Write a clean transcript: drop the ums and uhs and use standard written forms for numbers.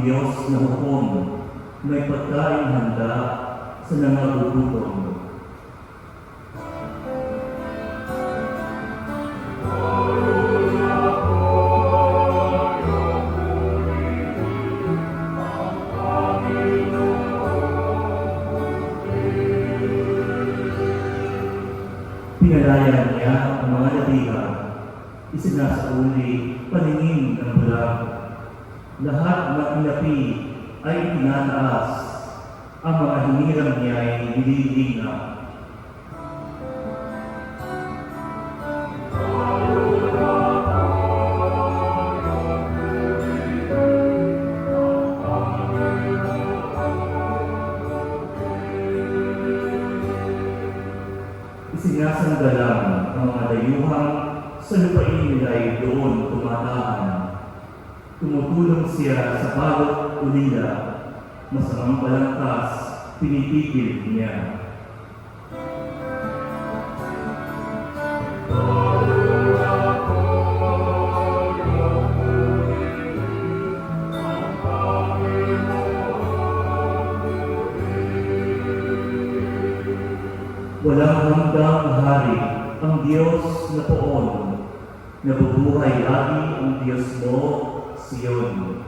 Diyos na hukon, may pagkain handa sa nangagugutom. Pinalaya niya ang mga natihan, isinasauli paningin ng bulag. Lahat ng inapi ay itinataas, ang mga hiniram niya ay nililina. Isinasanggalang ang mga dayuhang sa lupain nila ay doon tumataan. Tumutulong siya sa balot o nila, masamang balangkas, pinipigil niya. Walang hanggang hari ang Diyos na poon, nabubuhay lagi ang Diyos mo, Sion.